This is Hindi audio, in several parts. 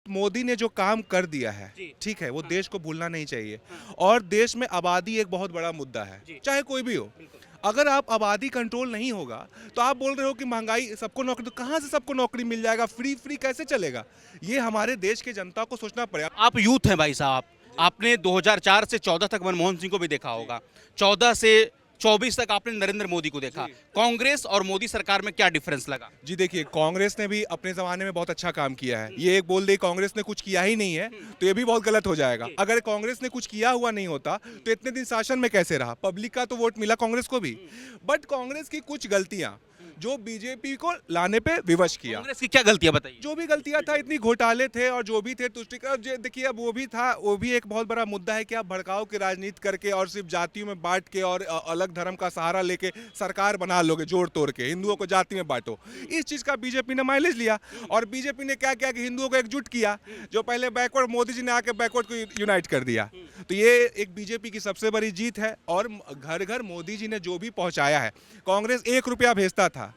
मोदी ने जो काम कर दिया है, जी। ठीक है, वो हाँ। देश को भूलना नहीं चाहिए। हाँ। और देश में आबादी एक बहुत बड़ा मुद्दा है, जी। चाहे कोई भी हो। बिल्कुल। अगर आप आबादी कंट्रोल नहीं होगा, तो आप बोल रहे हो कि महंगाई सबको नौकरी, तो कहाँ से सबको नौकरी मिल जाएगा? फ्री कैसे चलेगा? ये हमारे देश की जनता को सोचना पड़ेगा। आप यूथ हैं भाई साहब। आपने 2004 से 14 तक मनमोहन सिंह को भी देखा होगा। 14 से 24 तक आपने नरेंद्र मोदी को देखा। कांग्रेस और मोदी सरकार में क्या डिफरेंस लगा? जी देखिए, कांग्रेस ने भी अपने ज़माने में बहुत अच्छा काम किया है। ये एक बोल दे कांग्रेस ने कुछ किया ही नहीं है, तो ये भी बहुत गलत हो जाएगा। जी। अगर कांग्रेस ने कुछ किया हुआ नहीं होता, तो इतने दिन शासन में कैसे रहा? पब्लिक का तो वोट मिला कांग्रेस को भी। बट कांग्रेस की कुछ गलतियाँ, जो बीजेपी को लाने पे विवश किया। कांग्रेस की क्या गलतियां बताइए? जो भी गलतियां था, इतनी घोटाले थे और जो भी थे तुष्टिकरण, देखिए अब वो भी था, वो भी एक बहुत बड़ा मुद्दा है कि आप भड़काऊ की राजनीति करके और सिर्फ जातियों में बांट के और अलग धर्म का सहारा लेके सरकार बना लोगे, जोड़ तोड़ के हिंदुओं को जाति में बांटो। इस चीज का बीजेपी ने माइलेज लिया। और बीजेपी ने क्या किया कि हिंदुओं को एकजुट किया, जो पहले बैकवर्ड, मोदी जी ने आके बैकवर्ड को यूनाइट कर दिया। तो ये एक बीजेपी की सबसे बड़ी जीत है। और घर घर मोदी जी ने जो भी पहुंचाया है, कांग्रेस 1 रुपया भेजता था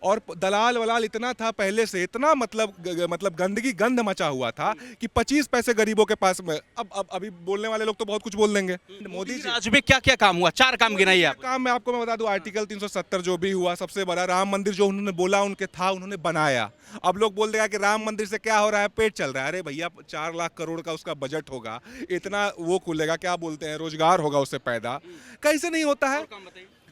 और दलाल वलाल इतना था पहले से, इतना मतलब गंदगी गंद मचा हुआ था कि 25 पैसे गरीबों के पास में। अब अभी बोलने वाले लोग तो बहुत कुछ बोल देंगे। मोदी जी राज में क्या क्या काम हुआ? 4 काम गिनाइए आप। काम मैं बता दूं, आर्टिकल 370 जो भी हुआ, सबसे बड़ा राम मंदिर जो उन्होंने बोला उनके था, उन्होंने बनाया। अब लोग बोल देगा कि राम मंदिर से क्या हो रहा है, पेट चल रहा है। अरे भैया, 4 लाख करोड़ का उसका बजट होगा, इतना वो खुलेगा, क्या बोलते हैं, रोजगार होगा उससे पैदा, कैसे नहीं होता है।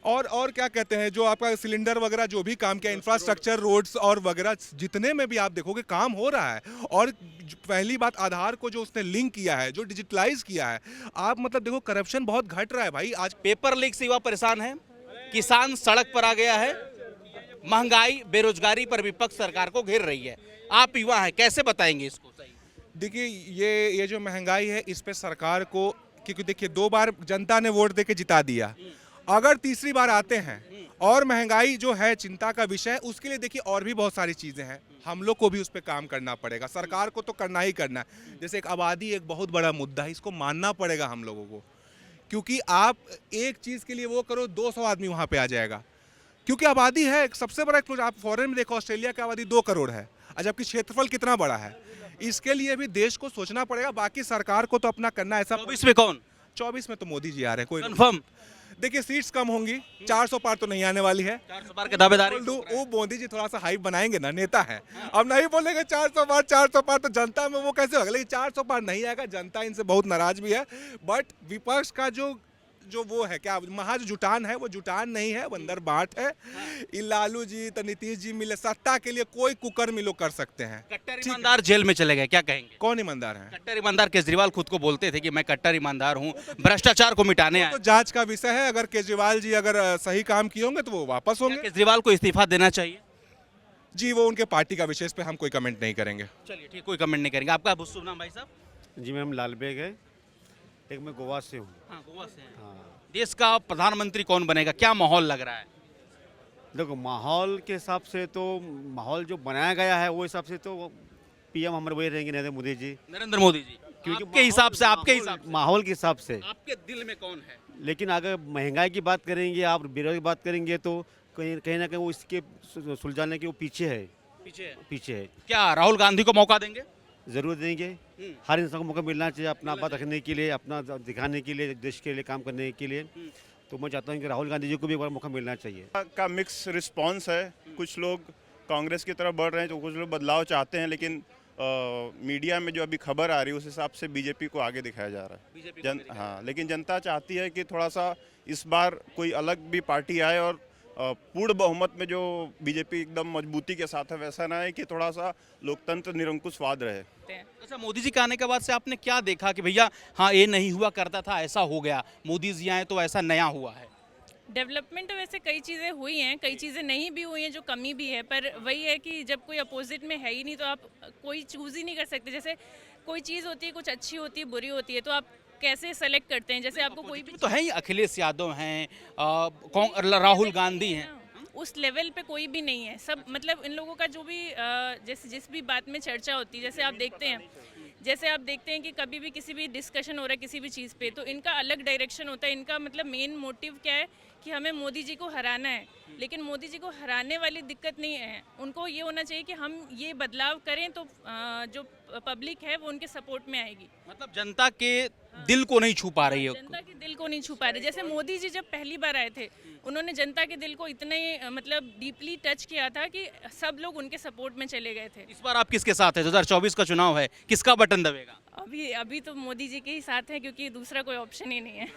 और क्या कहते हैं, जो आपका सिलेंडर वगैरह जो भी काम किया, इंफ्रास्ट्रक्चर, रोड्स और वगैरह, जितने में भी आप देखोगे काम हो रहा है। और पहली बात, आधार को जो उसने लिंक किया है, जो डिजिटलाइज किया है, आप मतलब देखो, करप्शन बहुत घट रहा है भाई आज। पेपर लीक से युवा परेशान है, किसान सड़क पर आ गया है, महंगाई बेरोजगारी पर विपक्ष सरकार को घेर रही है। आप युवा हैं, कैसे बताएंगे इसको? सही देखिए, ये जो महंगाई है, इस पे सरकार को, क्योंकि देखिए 2 बार जनता ने वोट देके जिता दिया, अगर तीसरी बार आते हैं और महंगाई जो है चिंता का विषय, उसके लिए देखिए और भी बहुत सारी चीज़ें हैं। हम लोग को भी उस पर काम करना पड़ेगा, सरकार को तो करना ही करना है। जैसे एक आबादी एक बहुत बड़ा मुद्दा है, इसको मानना पड़ेगा हम लोगों को। क्योंकि आप एक चीज़ के लिए वो करो, 200 आदमी वहाँ पे आ जाएगा। क्योंकि आबादी है सबसे बड़ा एक्सप्लोजन। आप फॉरेन में देखो, ऑस्ट्रेलिया की आबादी 2 करोड़ है, और जबकि क्षेत्रफल कितना बड़ा है। इसके लिए भी देश को सोचना पड़ेगा। बाकी सरकार को तो अपना करना है। ऐसा 24 में कौन? 24 में तो मोदी जी आ रहे हैं, कोई कंफर्म? देखिए सीट्स कम होंगी, 400 पार तो नहीं आने वाली है। 400 पार के दावेदारी। बोल दूं, वो मोदी जी थोड़ा सा हाइप बनाएंगे ना, नेता है। अब नहीं बोलेंगे 400 पार तो जनता में वो कैसे होगा। लेकिन 400 पार नहीं आएगा, जनता इनसे बहुत नाराज भी है। बट विपक्ष का जो वो है, क्या महाज जुटान है, वो जुटान नहीं है, वो अंदर बांट है। लालू जी तो नीतीश जी मिले सत्ता के लिए, कोई कुकर्म लोग कर सकते हैं। कट्टर ईमानदार जेल में चले गए, क्या कहेंगे? कौन ईमानदार है? कट्टर ईमानदार केजरीवाल खुद को बोलते थे कि मैं कट्टर ईमानदार हूं, भ्रष्टाचार को मिटाने आए। तो जांच का विषय है। अगर केजरीवाल जी अगर सही काम किए होंगे तो वो वापस क्या होंगे। केजरीवाल को इस्तीफा देना चाहिए? जी, वो उनके पार्टी का विषय, इस पे हम कोई कमेंट नहीं करेंगे। चलिए ठीक, कोई कमेंट नहीं करेंगे। आपका शुभ नाम भाई साहब? जी मैम, लालबेग है। एक मैं गोवा से हूँ। हाँ, गोवा से हैं। हाँ, देश का प्रधानमंत्री कौन बनेगा, क्या माहौल लग रहा है? देखो माहौल के हिसाब से तो, माहौल जो बनाया गया है वो हिसाब से तो पीएम हमारे वही रहेंगे, नरेंद्र मोदी जी। नरेंद्र मोदी जी। क्योंकि आपके हिसाब से, आपके हिसाब से, माहौल के हिसाब से। आपके दिल में कौन है? लेकिन अगर महंगाई की बात करेंगे, आप बेरोजगारी की बात करेंगे, तो कहीं कहीं ना कहीं वो इसके सुलझाने के वो पीछे है। पीछे है। क्या राहुल गांधी को मौका देंगे? जरूर देंगे। हर इंसान को मौका मिलना चाहिए अपना बात रखने के लिए, अपना दिखाने के लिए, देश के लिए काम करने के लिए। तो मैं चाहता हूँ कि राहुल गांधी जी को भी एक बार मौका मिलना चाहिए। का मिक्स रिस्पांस है। कुछ लोग कांग्रेस की तरफ बढ़ रहे हैं, तो कुछ लोग बदलाव चाहते हैं। लेकिन मीडिया में जो अभी खबर आ रही है, उस हिसाब से बीजेपी को आगे दिखाया जा रहा है। हाँ, लेकिन जनता चाहती है कि थोड़ा सा इस बार कोई अलग भी पार्टी आए और पूर्ण बहुमत में जो बीजेपी एकदम मजबूती के साथ है, वैसा ना है कि थोड़ा सा लोकतंत्र निरंकुशवाद रहे। अच्छा, मोदी जी के आने के बाद से आपने क्या देखा कि भैया हाँ ये नहीं हुआ करता था, ऐसा हो गया, मोदी जी आए तो ऐसा नया हुआ है? डेवलपमेंट तो वैसे कई चीज़ें हुई हैं, कई चीज़ें नहीं भी हुई हैं, जो कमी भी है। पर वही है कि जब कोई अपोजिट में है ही नहीं, तो आप कोई चूज़ ही नहीं कर सकते। जैसे कोई चीज़ होती है, कुछ अच्छी होती है, बुरी होती है, तो आप कैसे सेलेक्ट करते हैं? जैसे आपको कोई भी तो है ही, अखिलेश यादव हैं, राहुल गांधी हैं। उस लेवल पे कोई भी नहीं है। सब मतलब इन लोगों का जो भी जैसे जिस भी बात में चर्चा होती है, जैसे आप देखते हैं जैसे आप देखते हैं कि कभी भी किसी भी डिस्कशन हो रहा है किसी भी चीज़ पे, तो इनका अलग डायरेक्शन होता है। इनका मतलब मेन मोटिव क्या है कि हमें मोदी जी को हराना है, लेकिन मोदी जी को हराने वाली दिक्कत नहीं है। उनको ये होना चाहिए कि हम ये बदलाव करें तो जो पब्लिक है वो उनके सपोर्ट में आएगी। मतलब जनता के दिल को नहीं छू पा रही है। जनता के दिल को नहीं छू पा रहे। जैसे मोदी जी जब पहली बार आए थे, उन्होंने जनता के दिल को इतने मतलब डीपली टच किया था कि सब लोग उनके सपोर्ट में चले गए थे। इस बार आप किसके साथ है? 2024 का चुनाव है, किसका बटन दबेगा? अभी अभी तो मोदी जी के ही साथ है, क्योंकि दूसरा कोई ऑप्शन ही नहीं है।